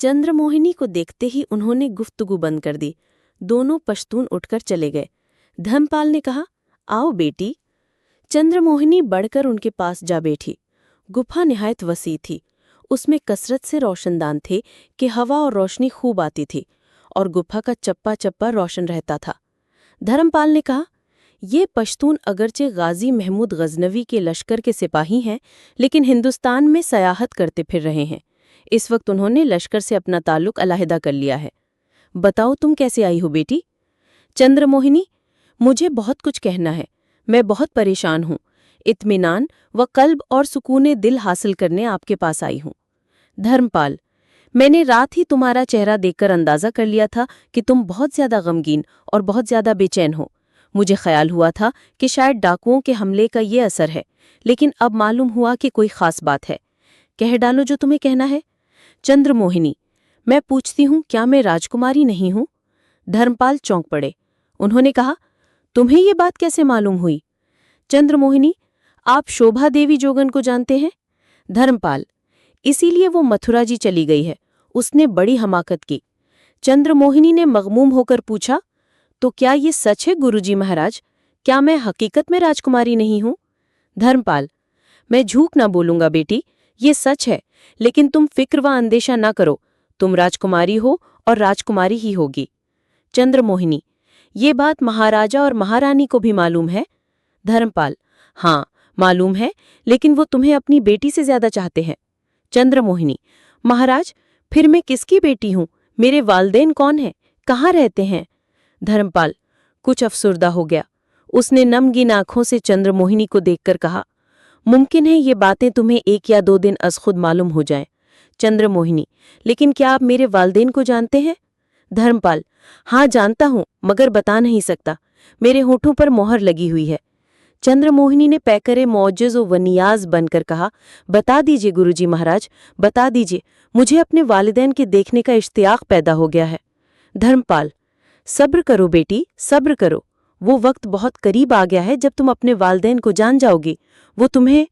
चंद्रमोहिनी को देखते ही उन्होंने गुफ्तगू बंद कर दी। दोनों पश्तून उठकर चले गए। धर्मपाल ने कहा, आओ बेटी। चंद्रमोहिनी बढ़कर उनके पास जा बैठी। गुफा निहायत वसी थी। उसमें कसरत से रोशनदान थे कि हवा और रोशनी खूब आती थी और गुफा का चप्पा चप्पा रोशन रहता था। धर्मपाल ने कहा, ये पश्तून अगरचे गाजी महमूद गजनवी के लश्कर के सिपाही हैं, लेकिन हिंदुस्तान में सयाहत करते फिर रहे हैं। इस वक्त उन्होंने लश्कर से अपना ताल्लुक अलहदा कर लिया है। बताओ तुम कैसे आई हो बेटी? चंद्रमोहिनी, मुझे बहुत कुछ कहना है। मैं बहुत परेशान हूँ। इत्मीनान व कल्ब और सुकूने दिल हासिल करने आपके पास आई हूँ। धर्मपाल, मैंने रात ही तुम्हारा चेहरा देखकर अंदाजा कर लिया था कि तुम बहुत ज्यादा गमगीन और बहुत ज्यादा बेचैन हो। मुझे ख्याल हुआ था कि शायद डाकुओं के हमले का ये असर है, लेकिन अब मालूम हुआ कि कोई खास बात है। कह डालो जो तुम्हें कहना है। चंद्रमोहिनी, मैं पूछती हूँ, क्या मैं राजकुमारी नहीं हूँ? धर्मपाल चौंक पड़े। उन्होंने कहा, तुम्हें ये बात कैसे मालूम हुई? चंद्रमोहिनी, आप शोभा देवी जोगन को जानते हैं? धर्मपाल, इसीलिए वो मथुरा जी चली गई है। उसने बड़ी हमाकत की। चंद्रमोहिनी ने मगमूम होकर पूछा, तो क्या ये सच है गुरुजी महाराज? क्या मैं हकीकत में राजकुमारी नहीं हूं? धर्मपाल, मैं झूठ ना बोलूंगा बेटी, ये सच है, लेकिन तुम फिक्र व अंदेशा ना करो। तुम राजकुमारी हो और राजकुमारी ही होगी। चंद्रमोहिनी, ये बात महाराजा और महारानी को भी मालूम है? धर्मपाल, हाँ मालूम है, लेकिन वो तुम्हें अपनी बेटी से ज्यादा चाहते हैं। चंद्रमोहिनी, महाराज, फिर मैं किसकी बेटी हूं? मेरे वालदेन कौन हैं? कहाँ रहते हैं? धर्मपाल कुछ अफसुर्दा हो गया। उसने नमगीन आंखों से चंद्रमोहिनी को देखकर कहा, मुमकिन है ये बातें तुम्हें 1 या 2 दिन अज खुद मालूम हो जाएं। चंद्रमोहिनी, लेकिन क्या आप मेरे वालदेन को जानते हैं? धर्मपाल, हाँ जानता हूं, मगर बता नहीं सकता। मेरे होठों पर मोहर लगी हुई है। चंद्रमोहिनी ने पैकरे मौजज़ व वनियाज बनकर कहा, बता दीजिए गुरुजी महाराज, बता दीजिए। मुझे अपने वालिदैन के देखने का इश्तियाक पैदा हो गया है। धर्मपाल, सब्र करो बेटी, सब्र करो। वो वक्त बहुत करीब आ गया है जब तुम अपने वालिदैन को जान जाओगी। वो तुम्हें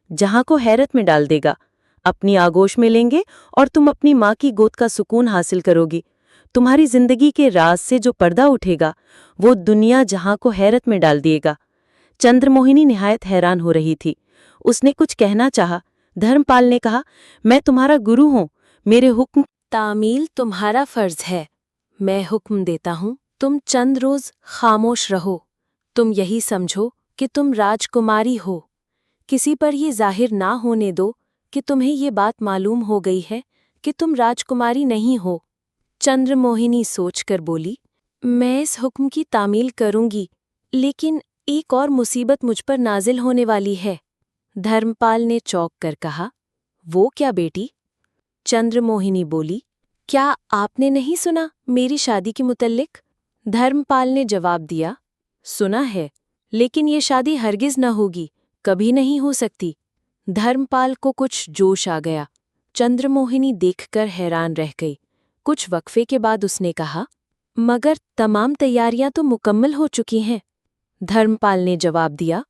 जहां को हैरत में डाल देगा। अपनी आगोश में लेंगे और तुम अपनी माँ की गोद का सुकून हासिल करोगी। तुम्हारी जिंदगी के राज से जो पर्दा उठेगा, वो दुनिया जहां को हैरत में डाल दिएगा। चंद्रमोहिनी निहायत हैरान हो रही थी। उसने कुछ कहना चाहा। धर्मपाल ने कहा, मैं तुम्हारा गुरु हूं, मेरे हुक्म तामील तुम्हारा फर्ज है। मैं हुक्म देता हूं, तुम चंद रोज खामोश रहो। तुम यही समझो कि तुम राजकुमारी हो। किसी पर ये जाहिर ना होने दो कि तुम्हें ये बात मालूम हो गई है कि तुम राजकुमारी नहीं हो। चंद्रमोहिनी सोचकर बोली, मैं इस हुक्म की तामील करूंगी, लेकिन एक और मुसीबत मुझ पर नाजिल होने वाली है। धर्मपाल ने चौंक कर कहा, वो क्या बेटी? चंद्रमोहिनी बोली, क्या आपने नहीं सुना मेरी शादी के मुतल्लिक? धर्मपाल ने जवाब दिया, सुना है, लेकिन ये शादी हरगिज न होगी, कभी नहीं हो सकती। धर्मपाल को कुछ जोश आ गया। चंद्रमोहिनी देखकर हैरान रह गई। कुछ वक्फे के बाद उसने कहा, मगर तमाम तैयारियां तो मुकम्मल हो चुकी हैं। धर्मपाल ने जवाब दिया,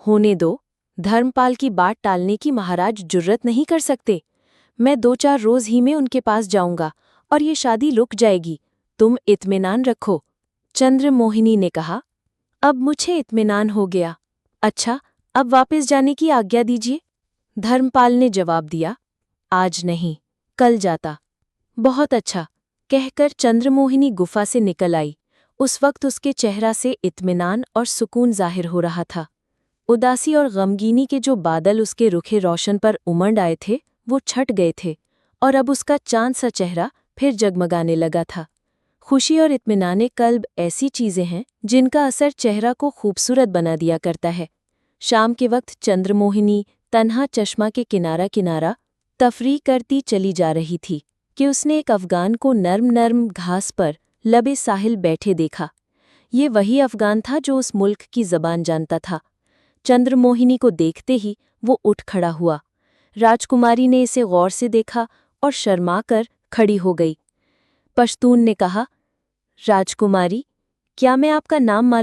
होने दो। धर्मपाल की बात टालने की महाराज जुर्रत नहीं कर सकते। मैं 2-4 रोज ही में उनके पास जाऊंगा और ये शादी रुक जाएगी। तुम इत्मीनान रखो। चंद्रमोहिनी ने कहा, अब मुझे इत्मीनान हो गया। अच्छा, अब वापस जाने की आज्ञा दीजिए। धर्मपाल ने जवाब दिया, आज नहीं, कल जाता। बहुत अच्छा, कहकर चंद्रमोहिनी गुफा से निकल आई। उस वक्त उसके चेहरा से इत्मीनान और सुकून जाहिर हो रहा था। उदासी और गमगीनी के जो बादल उसके रुखे रोशन पर उमड़ आए थे, वो छट गए थे और अब उसका चांद सा चेहरा फिर जगमगाने लगा था। खुशी और इत्मीनाने कल्ब ऐसी चीजें हैं जिनका असर चेहरा को खूबसूरत बना दिया करता है। शाम के वक्त चंद्रमोहिनी तन्हा चश्मा के किनारा किनारा तफरीह करती चली जा रही थी कि उसने एक अफगान को नर्म नर्म घास पर लबे साहिल बैठे देखा। ये वही अफगान था जो उस मुल्क की जबान जानता था। चंद्रमोहिनी को देखते ही वो उठ खड़ा हुआ। राजकुमारी ने इसे गौर से देखा और शर्माकर खड़ी हो गई। पश्तून ने कहा, राजकुमारी, क्या मैं आपका नाम मालूम